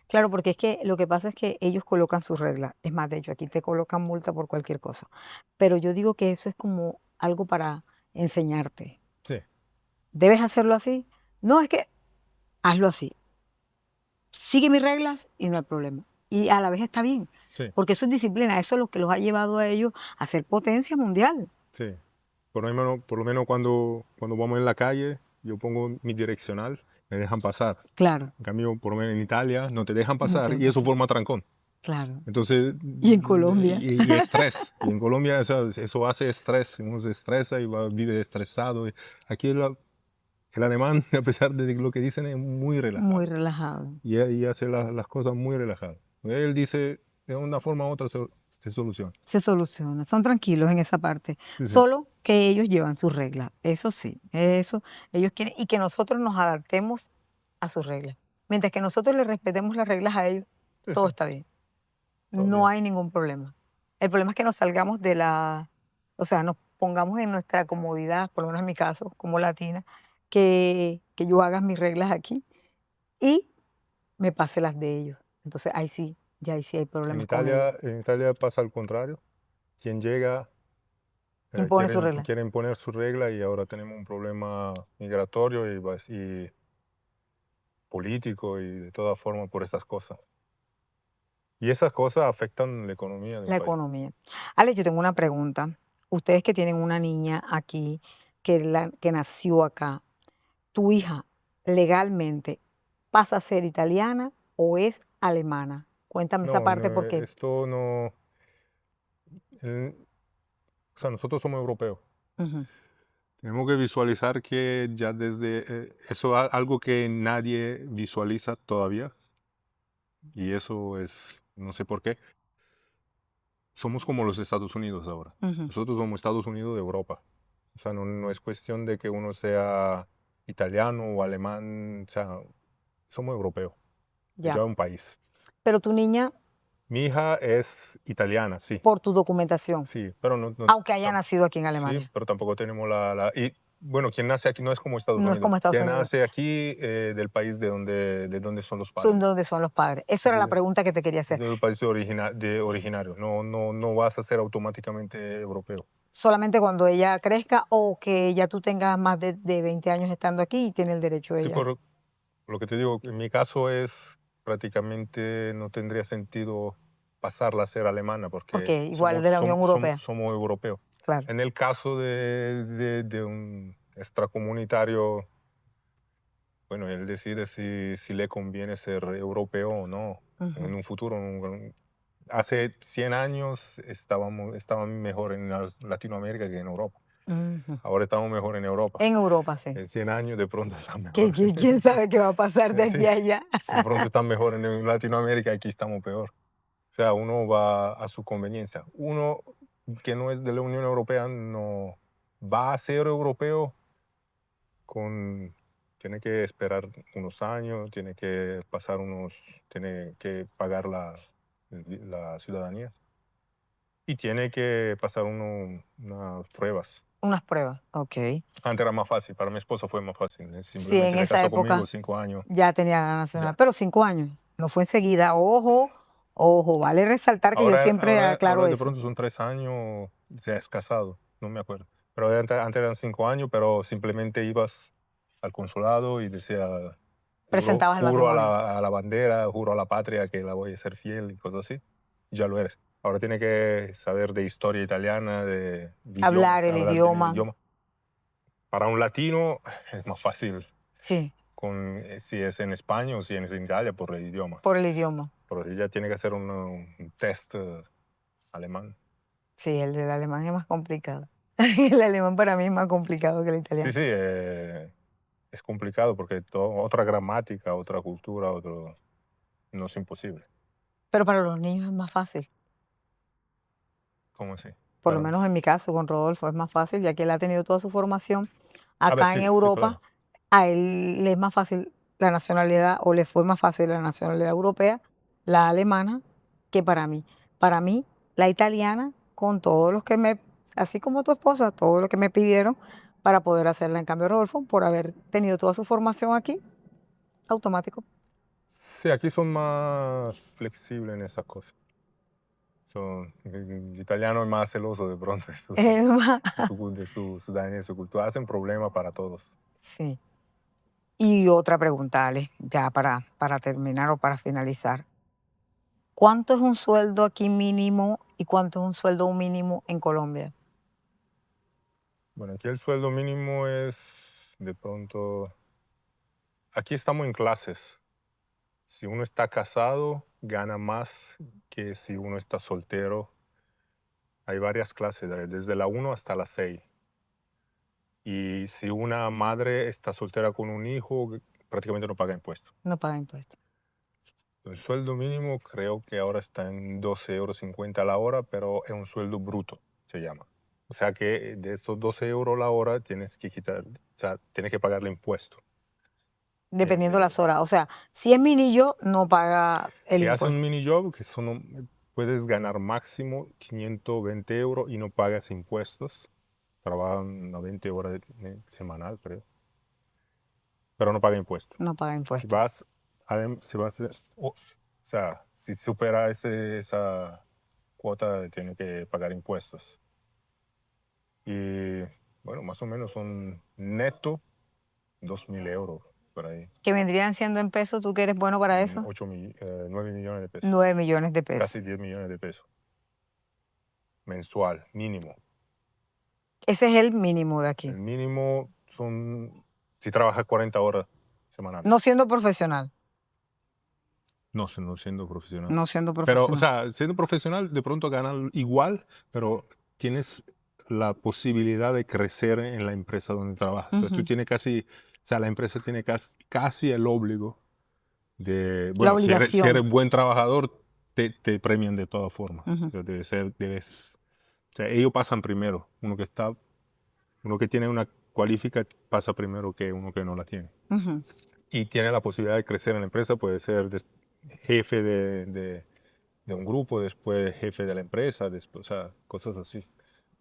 Speaker 1: Claro, porque es que lo que pasa es que ellos colocan sus reglas. Es más, de hecho, aquí te colocan multa por cualquier cosa. Pero yo digo que eso es como algo para enseñarte.
Speaker 2: Sí,
Speaker 1: ¿Debes hacerlo así? No, es que hazlo así. Sigue mis reglas y no hay problema. Y a la vez está bien,
Speaker 2: sí,
Speaker 1: porque eso es disciplina. Eso es lo que los ha llevado a ellos a ser potencia mundial.
Speaker 2: sí. Por lo menos cuando vamos en la calle, yo pongo mi direccional, me dejan pasar.
Speaker 1: Claro,
Speaker 2: En cambio, por lo menos en Italia, no te dejan
Speaker 1: no te
Speaker 2: pasar
Speaker 1: va a
Speaker 2: y eso
Speaker 1: pasar.
Speaker 2: forma trancón.
Speaker 1: Claro.
Speaker 2: Entonces,
Speaker 1: Y en Colombia.
Speaker 2: y estrés. Y en Colombia eso hace estrés. Uno se estresa y vive estresado. Y aquí el alemán, a pesar de lo que dicen, es muy
Speaker 1: Muy
Speaker 2: relajado.
Speaker 1: relajado.
Speaker 2: Y hace las cosas muy relajado. Él dice, de una forma u otra se soluciona.
Speaker 1: Se soluciona, son tranquilos en esa parte,
Speaker 2: Sí, sí.
Speaker 1: solo que ellos llevan sus reglas, eso sí, eso ellos quieren y que nosotros nos adaptemos a sus reglas. Mientras que nosotros les respetemos las reglas a ellos,
Speaker 2: Sí,
Speaker 1: todo
Speaker 2: sí.
Speaker 1: está bien,
Speaker 2: Todo
Speaker 1: no
Speaker 2: bien.
Speaker 1: hay ningún problema. El problema es que nos salgamos de o sea, nos pongamos en nuestra comodidad, por lo menos en mi caso, como latina, que yo haga mis reglas aquí y me pase las de ellos. Entonces ahí sí, ya ahí sí hay problemas con ellos.
Speaker 2: En Italia pasa al contrario. Quien llega,
Speaker 1: Impone sus reglas.
Speaker 2: quieren poner su regla y ahora tenemos un problema migratorio y político y de todas formas por estas cosas. Y esas cosas afectan la economía de un
Speaker 1: La
Speaker 2: país.
Speaker 1: economía. Alex, yo tengo una pregunta. Ustedes que tienen una niña aquí, que nació acá, ¿tu hija legalmente pasa a ser italiana o es alemana? Cuéntame esa
Speaker 2: No,
Speaker 1: parte porque...
Speaker 2: esto no. eh, o sea, nosotros somos europeos.
Speaker 1: Ujú,
Speaker 2: Tenemos que visualizar que ya desde eso algo que nadie visualiza todavía, y eso es, no sé por qué, somos como los Estados Unidos ahora.
Speaker 1: ujú.
Speaker 2: Nosotros somos Estados Unidos de Europa. O sea, no es cuestión de que uno sea italiano o alemán, o sea, somos europeos.
Speaker 1: Ya.
Speaker 2: ya un país.
Speaker 1: Pero tu niña,
Speaker 2: Mi hija es italiana, sí,
Speaker 1: por tu documentación,
Speaker 2: sí, pero no,
Speaker 1: aunque haya
Speaker 2: tam-
Speaker 1: nacido aquí en
Speaker 2: sí,
Speaker 1: Alemania,
Speaker 2: pero tampoco tenemos y bueno, quien nace aquí no es como Estados
Speaker 1: no es
Speaker 2: Unidos.
Speaker 1: como Estados
Speaker 2: Quien
Speaker 1: Unidos,
Speaker 2: nace aquí del país de donde son los
Speaker 1: son
Speaker 2: padres,
Speaker 1: donde son los padres. Esa era la pregunta que te quería hacer.
Speaker 2: del país de originario. No, no, no vas a ser automáticamente europeo.
Speaker 1: Solamente cuando ella crezca o que ya tú tengas más de 20 años estando aquí y tiene el derecho
Speaker 2: Sí,
Speaker 1: ella.
Speaker 2: por lo que te digo, en mi caso es prácticamente no tendría sentido pasarla a ser alemana porque
Speaker 1: Porque igual de la Unión Europea,
Speaker 2: somos europeos.
Speaker 1: claro.
Speaker 2: En el caso de un extracomunitario, bueno, él decide si le conviene ser europeo o no. En
Speaker 1: Ujú,
Speaker 2: un futuro, hace 100 años estaban mejor en Latinoamérica que en Europa.
Speaker 1: ujú.
Speaker 2: Ahora estamos mejor en Europa.
Speaker 1: En Europa, sí.
Speaker 2: En 100 años de pronto están
Speaker 1: Que,
Speaker 2: mejor.
Speaker 1: quién sabe qué va a pasar
Speaker 2: Sí,
Speaker 1: desde allá.
Speaker 2: de pronto están mejor en Latinoamérica, aquí estamos peor. O sea, uno va a su conveniencia. Uno que no es de la Unión Europea no va a ser europeo tiene que esperar unos años, tiene que pagar la ciudadanía y tiene que pasar unas pruebas.
Speaker 1: Unas pruebas, ok.
Speaker 2: Antes era más fácil, para mi esposa fue más fácil.
Speaker 1: Sí, en
Speaker 2: Simplemente se
Speaker 1: esa
Speaker 2: casó conmigo,
Speaker 1: época
Speaker 2: 5 años,
Speaker 1: ya tenía la nacionalidad,
Speaker 2: ya.
Speaker 1: pero 5 años, no fue enseguida. Ojo, ojo, vale resaltar que yo siempre aclaro
Speaker 2: Ahora de
Speaker 1: eso.
Speaker 2: pronto son 3 años, se es casado, no me acuerdo. Pero antes eran 5 años, pero simplemente ibas al consulado y decía,
Speaker 1: Presentabas el
Speaker 2: juro a
Speaker 1: matrimonio.
Speaker 2: a la bandera, juro a la patria que la voy a ser fiel y cosas así. Y ya lo eres. Ahora tiene que saber de historia italiana, de idiomas,
Speaker 1: Hablar el
Speaker 2: hablar en el
Speaker 1: idioma,
Speaker 2: idioma. Para un latino es más fácil
Speaker 1: sí,
Speaker 2: si es en España o si es en Italia por el idioma.
Speaker 1: por el idioma.
Speaker 2: Pero si ya tiene que hacer un test alemán.
Speaker 1: Sí, el del alemán es más complicado. El alemán para mí es más complicado que el
Speaker 2: Sí,
Speaker 1: italiano.
Speaker 2: sí, es complicado porque otra gramática, otra cultura, no es imposible.
Speaker 1: Pero para los niños es más fácil.
Speaker 2: ¿Cómo así?
Speaker 1: Por lo menos en mi caso con Rodolfo es más fácil, ya que él ha tenido toda su formación
Speaker 2: A ver,
Speaker 1: acá en
Speaker 2: sí, sí,
Speaker 1: Europa.
Speaker 2: claro.
Speaker 1: A él le es más fácil la nacionalidad, o le fue más fácil la nacionalidad europea, la alemana, que para mí. Para mí, la italiana, con todos los que así como tu esposa, todo lo que me pidieron para poder hacerla. En cambio, Rodolfo, por haber tenido toda su formación aquí, automático.
Speaker 2: Sí, aquí son más flexibles en esas cosas. El italiano es más celoso de pronto
Speaker 1: Más-
Speaker 2: de su ciudadanía, de su cultura. Hacen problema para todos.
Speaker 1: sí. Y otra pregunta, Ale, ya para terminar o para finalizar. ¿Cuánto es un sueldo aquí mínimo y cuánto es un sueldo mínimo en Colombia?
Speaker 2: Bueno, aquí el sueldo mínimo es de pronto. Aquí estamos en clases. Si uno está casado, gana más que si uno está soltero. Hay varias clases, desde la 1 hasta la 6. Y si una madre está soltera con un hijo, prácticamente no paga impuestos.
Speaker 1: No paga impuestos.
Speaker 2: El sueldo mínimo creo que ahora está en 12,50 € la hora, pero es un sueldo bruto, se llama. O sea que de estos 12 € la hora tienes que quitar, o sea, tienes que pagarle impuesto.
Speaker 1: Dependiendo
Speaker 2: Eh,
Speaker 1: las horas. O sea, si es mini yo, no paga el
Speaker 2: si haces un
Speaker 1: impuesto.
Speaker 2: mini job, puedes ganar máximo 520 € y no pagas impuestos. Trabajan a 20 horas semanal, creo, pero no paga impuestos.
Speaker 1: No paga
Speaker 2: Si
Speaker 1: impuestos.
Speaker 2: vas, si vas, o sea, si supera esa cuota, tiene que pagar impuestos. Y bueno, más o menos son neto 2.000 € por ahí.
Speaker 1: Que vendrían siendo en pesos, tú que eres bueno para eso,
Speaker 2: 9 millones de pesos.
Speaker 1: 9 millones de
Speaker 2: Casi
Speaker 1: pesos.
Speaker 2: 10 millones de pesos. Mensual, mínimo.
Speaker 1: Ese es el mínimo de aquí.
Speaker 2: El mínimo si trabajas 40 horas
Speaker 1: No
Speaker 2: semanales.
Speaker 1: siendo profesional.
Speaker 2: No, no siendo profesional.
Speaker 1: No siendo
Speaker 2: Pero, o
Speaker 1: profesional.
Speaker 2: sea, siendo profesional, de pronto ganas igual, pero tienes la posibilidad de crecer en la empresa donde trabajas. Entonces, tú
Speaker 1: Ujú.
Speaker 2: tienes o sea, la empresa tiene casi el obligo
Speaker 1: La
Speaker 2: bueno, si eres
Speaker 1: obligación.
Speaker 2: buen trabajador, te premian de todas formas.
Speaker 1: Ujú,
Speaker 2: O sea, ellos pasan primero. Uno que tiene una cualifica pasa primero que uno que no la tiene.
Speaker 1: ujú.
Speaker 2: Y tiene la posibilidad de crecer en la empresa, puede ser jefe de un grupo, después jefe de la empresa, después, o sea, cosas así.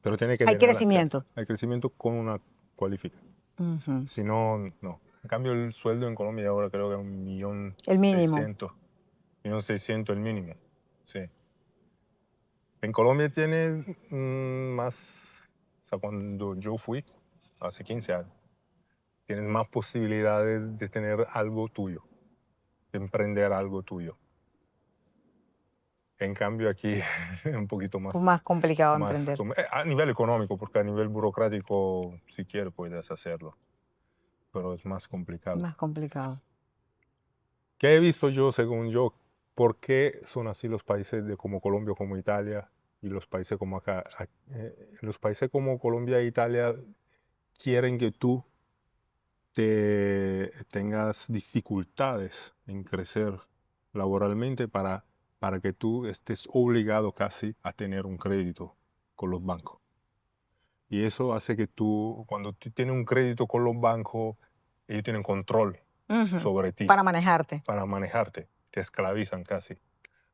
Speaker 2: Pero tiene que
Speaker 1: Hay
Speaker 2: tener
Speaker 1: crecimiento.
Speaker 2: hay crecimiento con una cualificación.
Speaker 1: Ujú.
Speaker 2: Si no, no. En cambio, el sueldo en Colombia ahora creo que es 1.600.000.
Speaker 1: El mínimo.
Speaker 2: 1.600.000 el mínimo. Sí. En Colombia tiene más, o sea, cuando yo fui, hace 15 años, tienes más posibilidades de tener algo tuyo, de emprender algo tuyo. En cambio aquí es un poquito
Speaker 1: Pues más complicado emprender.
Speaker 2: a nivel económico, porque a nivel burocrático, si quieres, puedes hacerlo, pero es más complicado.
Speaker 1: Más complicado.
Speaker 2: ¿Qué he visto yo, según yo, por qué son así los países como Colombia, como Italia y los países como acá? Los países como Colombia e Italia quieren que tú tengas dificultades en crecer laboralmente para que tú estés obligado casi a tener un crédito con los bancos. Y eso hace que tú, cuando tú tienes un crédito con los bancos, ellos tienen control
Speaker 1: Ujú.
Speaker 2: sobre ti
Speaker 1: Para manejarte.
Speaker 2: para manejarte. Te esclavizan casi.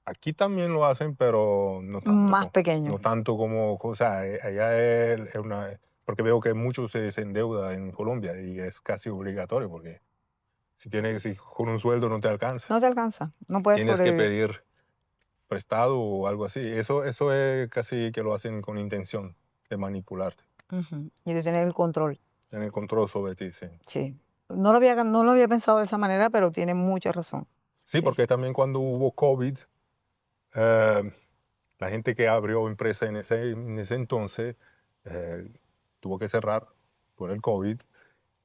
Speaker 2: Aquí también lo hacen, pero no tanto.
Speaker 1: Más pequeño.
Speaker 2: No tanto como, o sea, allá es una... Porque veo que muchos se endeudan en Colombia y es casi obligatorio porque si con un sueldo no te alcanza,
Speaker 1: No te alcanza. No puedes
Speaker 2: tienes que
Speaker 1: sobrevivir.
Speaker 2: pedir prestado o algo así. Eso es casi que lo hacen con intención de manipularte,
Speaker 1: Ujú. Y de tener el control.
Speaker 2: tener control sobre ti, sí.
Speaker 1: Sí. No lo había pensado de esa manera, pero tiene mucha razón.
Speaker 2: Sí,
Speaker 1: Sí.
Speaker 2: porque también cuando hubo COVID, eh, la gente que abrió empresa en ese entonces tuvo que cerrar por el COVID.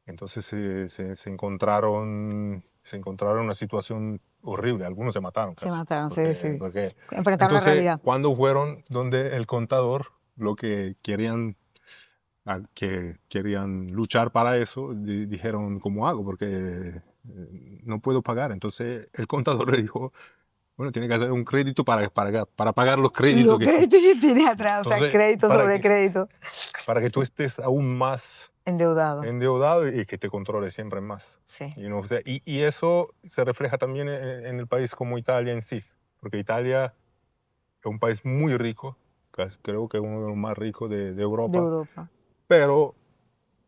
Speaker 2: Entonces se encontraron una situación horrible. Algunos se mataron
Speaker 1: Se
Speaker 2: casi.
Speaker 1: mataron, sí, sí.
Speaker 2: Porque
Speaker 1: Enfrentar la
Speaker 2: entonces,
Speaker 1: realidad.
Speaker 2: cuando fueron donde el contador, lo que querían luchar para eso, dijeron, ¿cómo hago? Porque no puedo pagar. Entonces el contador le dijo, bueno, tiene que hacer un crédito para pagar los créditos
Speaker 1: Los
Speaker 2: que...
Speaker 1: créditos que tienes atrás, o sea,
Speaker 2: Entonces,
Speaker 1: crédito
Speaker 2: para
Speaker 1: sobre
Speaker 2: que,
Speaker 1: crédito.
Speaker 2: para que tú estés aún más
Speaker 1: Endeudado.
Speaker 2: endeudado y que te controle siempre más.
Speaker 1: Sí.
Speaker 2: Y, no, o sea, y eso se refleja también en el país como Italia en sí, porque Italia es un país muy rico, creo que uno de los más ricos de
Speaker 1: De
Speaker 2: Europa,
Speaker 1: Europa.
Speaker 2: pero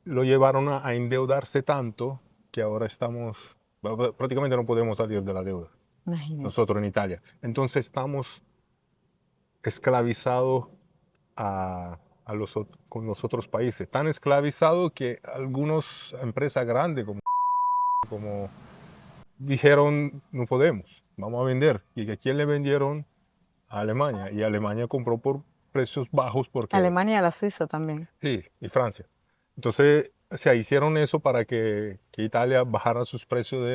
Speaker 2: lo llevaron a endeudarse tanto que ahora prácticamente no podemos salir de la deuda,
Speaker 1: Imagínate.
Speaker 2: nosotros en Italia. Entonces estamos esclavizados con los otros países, tan esclavizados que algunas empresas grandes como dijeron, no podemos, vamos a vender. ¿Y a quién le vendieron? A Alemania. Y Alemania compró por precios bajos porque,
Speaker 1: Alemania y la Suiza también.
Speaker 2: sí, y Francia. Entonces, o sea, hicieron eso para que Italia bajara sus precios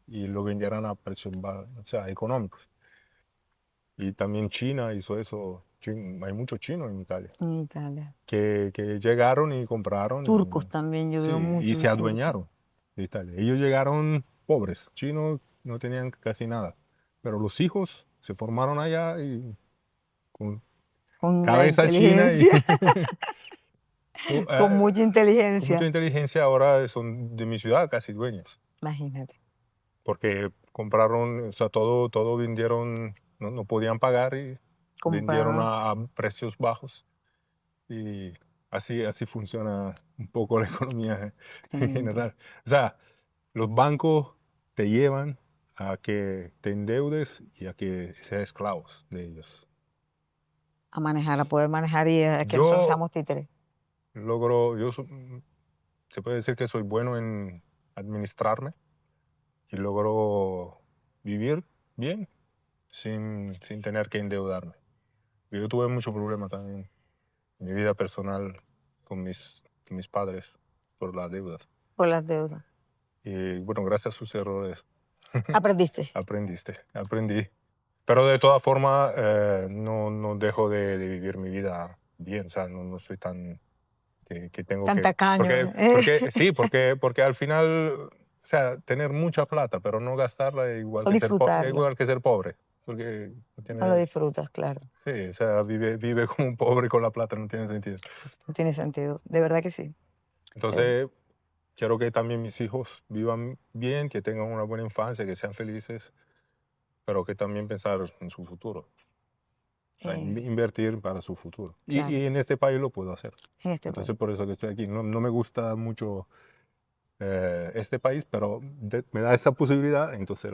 Speaker 2: y lo vendieran a precios o sea, económicos. Y también China hizo eso. Hay muchos chinos en Italia
Speaker 1: En Italia.
Speaker 2: que llegaron y compraron
Speaker 1: Turcos también, yo
Speaker 2: sí,
Speaker 1: veo
Speaker 2: y
Speaker 1: muchos
Speaker 2: se
Speaker 1: turcos.
Speaker 2: adueñaron de Italia. Ellos llegaron pobres, chinos no tenían casi nada, pero los hijos se formaron allá y con
Speaker 1: Con la
Speaker 2: cabeza china y
Speaker 1: inteligencia,
Speaker 2: con,
Speaker 1: con mucha
Speaker 2: con mucha
Speaker 1: inteligencia.
Speaker 2: inteligencia ahora son de mi ciudad casi dueños,
Speaker 1: Imagínate.
Speaker 2: porque compraron, o sea, todo vendieron, no podían pagar y vendieron
Speaker 1: Compraron.
Speaker 2: a precios bajos y así funciona un poco la economía en
Speaker 1: Gente,
Speaker 2: general. O sea, los bancos te llevan a que te endeudes y a que seas esclavos de ellos.
Speaker 1: a manejar, a poder manejar y a que nosotros
Speaker 2: Yo
Speaker 1: seamos títeres.
Speaker 2: se puede decir que soy bueno en administrarme y logro vivir bien sin tener que endeudarme. Yo tuve mucho problema también en mi vida personal con mis padres por las deudas.
Speaker 1: Por las deudas.
Speaker 2: Y bueno, gracias a sus errores
Speaker 1: Aprendiste.
Speaker 2: aprendí. Pero de todas formas, no dejo de vivir mi vida bien, o sea, no soy tan que tengo
Speaker 1: Tan
Speaker 2: que...
Speaker 1: tacaño.
Speaker 2: Porque al final, o sea, tener mucha plata, pero no gastarla es igual
Speaker 1: O
Speaker 2: que ser, es
Speaker 1: disfrutarla.
Speaker 2: igual que ser pobre, porque no
Speaker 1: No lo
Speaker 2: tiene...
Speaker 1: disfrutas, claro.
Speaker 2: Sí, o sea, vive como un pobre con la plata, no tiene sentido.
Speaker 1: No tiene sentido. De verdad que sí. Eh,
Speaker 2: Entonces, quiero que también mis hijos vivan bien, que tengan una buena infancia, que sean felices. pero que también pensar en su futuro. O sea,
Speaker 1: Eh,
Speaker 2: invertir para su futuro.
Speaker 1: claro,
Speaker 2: Y en este país lo puedo hacer.
Speaker 1: en este país.
Speaker 2: Entonces, por eso que estoy aquí. No me gusta mucho este país, pero me da esa posibilidad, entonces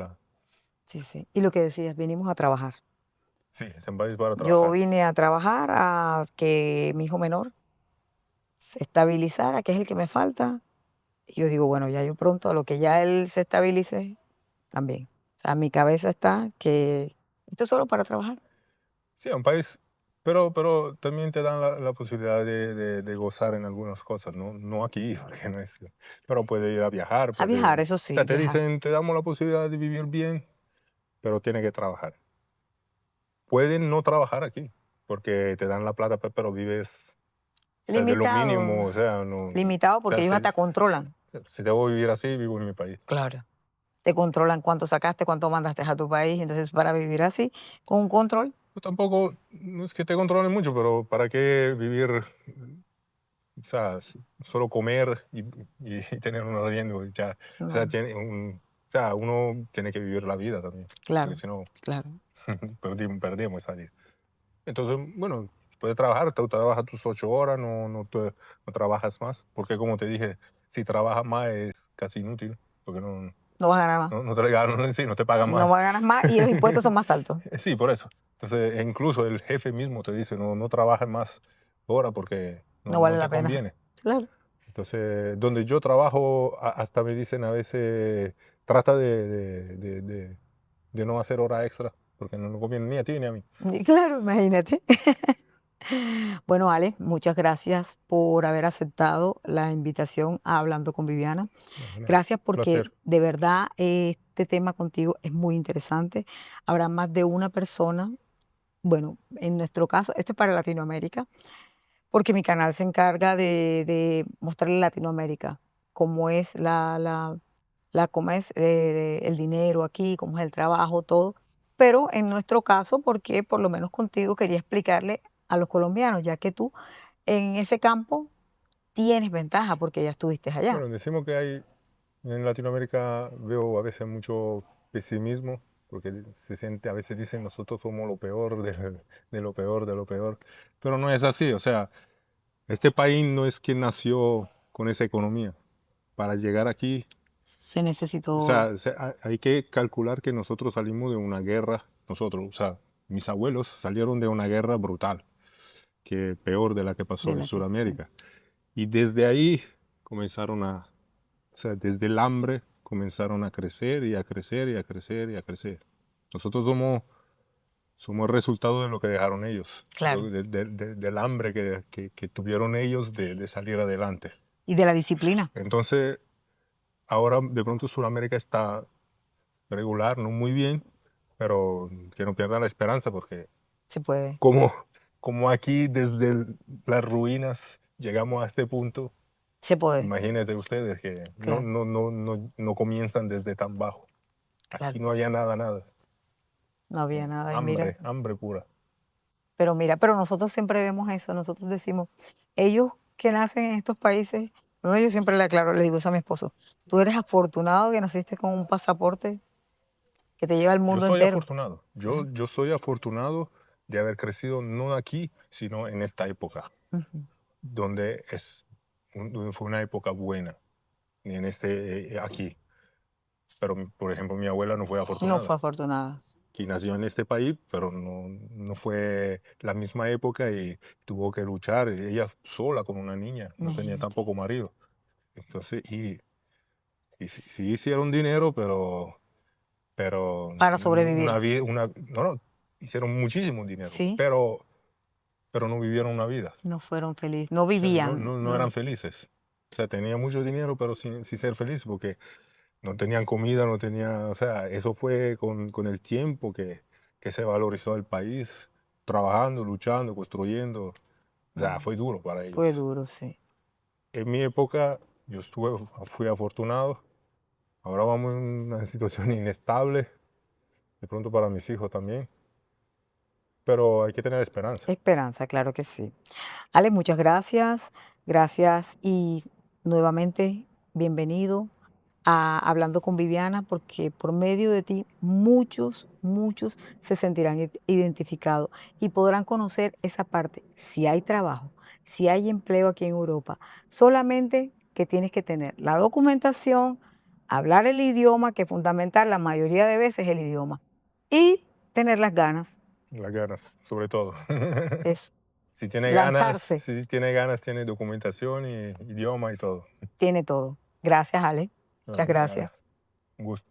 Speaker 1: Sí, sí. Y lo que decías, vinimos a trabajar.
Speaker 2: sí, es un país para
Speaker 1: Yo
Speaker 2: trabajar.
Speaker 1: vine a trabajar a que mi hijo menor se estabilizara, que es el que me falta. Y yo digo, bueno, ya yo pronto, a lo que ya él se estabilice, también. O sea, mi cabeza está que esto es solo para trabajar.
Speaker 2: Sí, un país, pero también te dan la posibilidad de gozar en algunas cosas, ¿no? No aquí, porque no es, pero puede ir a viajar,
Speaker 1: A
Speaker 2: puede,
Speaker 1: viajar,
Speaker 2: o
Speaker 1: eso
Speaker 2: sea,
Speaker 1: sí,
Speaker 2: te
Speaker 1: viajar.
Speaker 2: dicen, te damos la posibilidad de vivir bien, pero tiene que trabajar. Pueden no trabajar aquí, porque te dan la plata, pero vives, o sea, de lo
Speaker 1: Limitado,
Speaker 2: mínimo, o sea, no, o
Speaker 1: limitado porque
Speaker 2: sea,
Speaker 1: ellos hasta controlan.
Speaker 2: si debo vivir así, vivo en mi país.
Speaker 1: Claro. Te controlan cuánto sacaste, cuánto mandaste a tu país. Entonces, para vivir así, con un control,
Speaker 2: Yo tampoco, no es que te controlen mucho, pero ¿para qué vivir, o sea, solo comer y tener un arriendo? Y ya, o sea,
Speaker 1: no,
Speaker 2: o sea, uno tiene que vivir la vida también, porque
Speaker 1: claro,
Speaker 2: si no,
Speaker 1: claro.
Speaker 2: perdemos esa vida. Entonces, bueno, puedes trabajar, tú trabajas tus 8 horas, no trabajas más, porque como te dije, si trabajas más es casi inútil, porque
Speaker 1: No vas a ganar más.
Speaker 2: no te regalan, sí, no te pagan
Speaker 1: No
Speaker 2: más.
Speaker 1: vas a ganar más y los impuestos son más altos.
Speaker 2: Sí, por eso. Entonces, incluso el jefe mismo te dice, no trabajes más horas porque
Speaker 1: No
Speaker 2: no
Speaker 1: vale
Speaker 2: te
Speaker 1: la pena.
Speaker 2: conviene.
Speaker 1: Claro.
Speaker 2: Entonces, donde yo trabajo, hasta me dicen a veces, trata de no hacer hora extra, porque no nos conviene ni a ti ni a mí.
Speaker 1: Y claro, imagínate. Bueno, Ale, muchas gracias por haber aceptado la invitación a Hablando con Viviana.
Speaker 2: Bueno,
Speaker 1: Gracias porque
Speaker 2: placer.
Speaker 1: de verdad este tema contigo es muy interesante. Habrá más de una persona, bueno, en nuestro caso, este es para Latinoamérica, porque mi canal se encarga de mostrarle a Latinoamérica cómo es cómo es el dinero aquí, cómo es el trabajo, todo. Pero en nuestro caso, porque por lo menos contigo quería explicarle a los colombianos, ya que tú en ese campo tienes ventaja porque ya estuviste allá.
Speaker 2: Bueno, decimos que hay, en Latinoamérica veo a veces mucho pesimismo, porque se siente, a veces dicen nosotros somos lo peor de lo peor de lo peor, pero no es así, o sea, este país no es que nació con esa economía. Para llegar aquí,
Speaker 1: Se
Speaker 2: o
Speaker 1: necesitó,
Speaker 2: sea, hay que calcular que nosotros salimos de una guerra, nosotros, o sea, mis abuelos salieron de una guerra brutal, que peor de la que pasó
Speaker 1: de
Speaker 2: en
Speaker 1: la que sí.
Speaker 2: Sudamérica. Y desde ahí comenzaron o sea, desde el hambre comenzaron a crecer y a crecer y a crecer y a crecer. Nosotros somos el resultado de lo que dejaron ellos,
Speaker 1: Claro.
Speaker 2: del hambre que tuvieron ellos de salir adelante.
Speaker 1: Y de la disciplina,
Speaker 2: Entonces, ahora de pronto Sudamérica está regular, no muy bien, pero que no pierdan la esperanza porque
Speaker 1: se puede,
Speaker 2: como, como aquí desde las ruinas llegamos a este punto,
Speaker 1: se puede.
Speaker 2: imagínate ustedes que
Speaker 1: Claro,
Speaker 2: no comienzan desde tan bajo. Aquí
Speaker 1: claro.
Speaker 2: no había nada, nada.
Speaker 1: No había nada. Y mira,
Speaker 2: Hambre, hambre pura.
Speaker 1: pero mira, pero nosotros siempre vemos eso, nosotros decimos, ellos que nacen en estos países, bueno, yo siempre le aclaro, le digo eso a mi esposo, tú eres afortunado que naciste con un pasaporte que te lleva al
Speaker 2: Yo
Speaker 1: mundo
Speaker 2: soy
Speaker 1: entero.
Speaker 2: afortunado.
Speaker 1: Claro.
Speaker 2: Yo soy afortunado de haber crecido no aquí, sino en esta época,
Speaker 1: Ujú.
Speaker 2: donde donde fue una época buena, y en aquí. Pero, por ejemplo, mi abuela no fue
Speaker 1: No fue
Speaker 2: afortunada,
Speaker 1: afortunada,
Speaker 2: que nació en este país, pero no fue la misma época y tuvo que luchar, ella sola con una niña, no tenía
Speaker 1: imagínate.
Speaker 2: tampoco marido. Entonces, y sí hicieron dinero, pero
Speaker 1: Para sobrevivir.
Speaker 2: una vida, no, hicieron muchísimo dinero,
Speaker 1: Sí,
Speaker 2: pero no vivieron una vida.
Speaker 1: no fueron felices, no
Speaker 2: O sea,
Speaker 1: vivían.
Speaker 2: no eran felices. O sea, tenían mucho dinero, pero sin ser felices, porque no tenían comida, no tenían, o sea, eso fue con el tiempo que se valorizó el país, trabajando, luchando, construyendo. O sea,
Speaker 1: No,
Speaker 2: fue duro para
Speaker 1: fue
Speaker 2: ellos.
Speaker 1: duro, sí.
Speaker 2: En mi época, fui afortunado. Ahora vamos en una situación inestable, de pronto para mis hijos también, pero hay que tener esperanza.
Speaker 1: Esperanza, claro que sí. Ale, muchas gracias, gracias y nuevamente bienvenido hablando con Viviana, porque por medio de ti muchos, muchos se sentirán identificados y podrán conocer esa parte. Si hay trabajo, si hay empleo aquí en Europa, solamente que tienes que tener la documentación, hablar el idioma, que es fundamental la mayoría de veces el idioma, y tener las ganas,
Speaker 2: Las ganas, sobre todo.
Speaker 1: es
Speaker 2: Si tiene ganas,
Speaker 1: lanzarse,
Speaker 2: si tiene ganas, tiene documentación y idioma y todo.
Speaker 1: tiene todo. Gracias, Ale.
Speaker 2: No,
Speaker 1: Muchas
Speaker 2: de nada.
Speaker 1: gracias.
Speaker 2: Un gusto.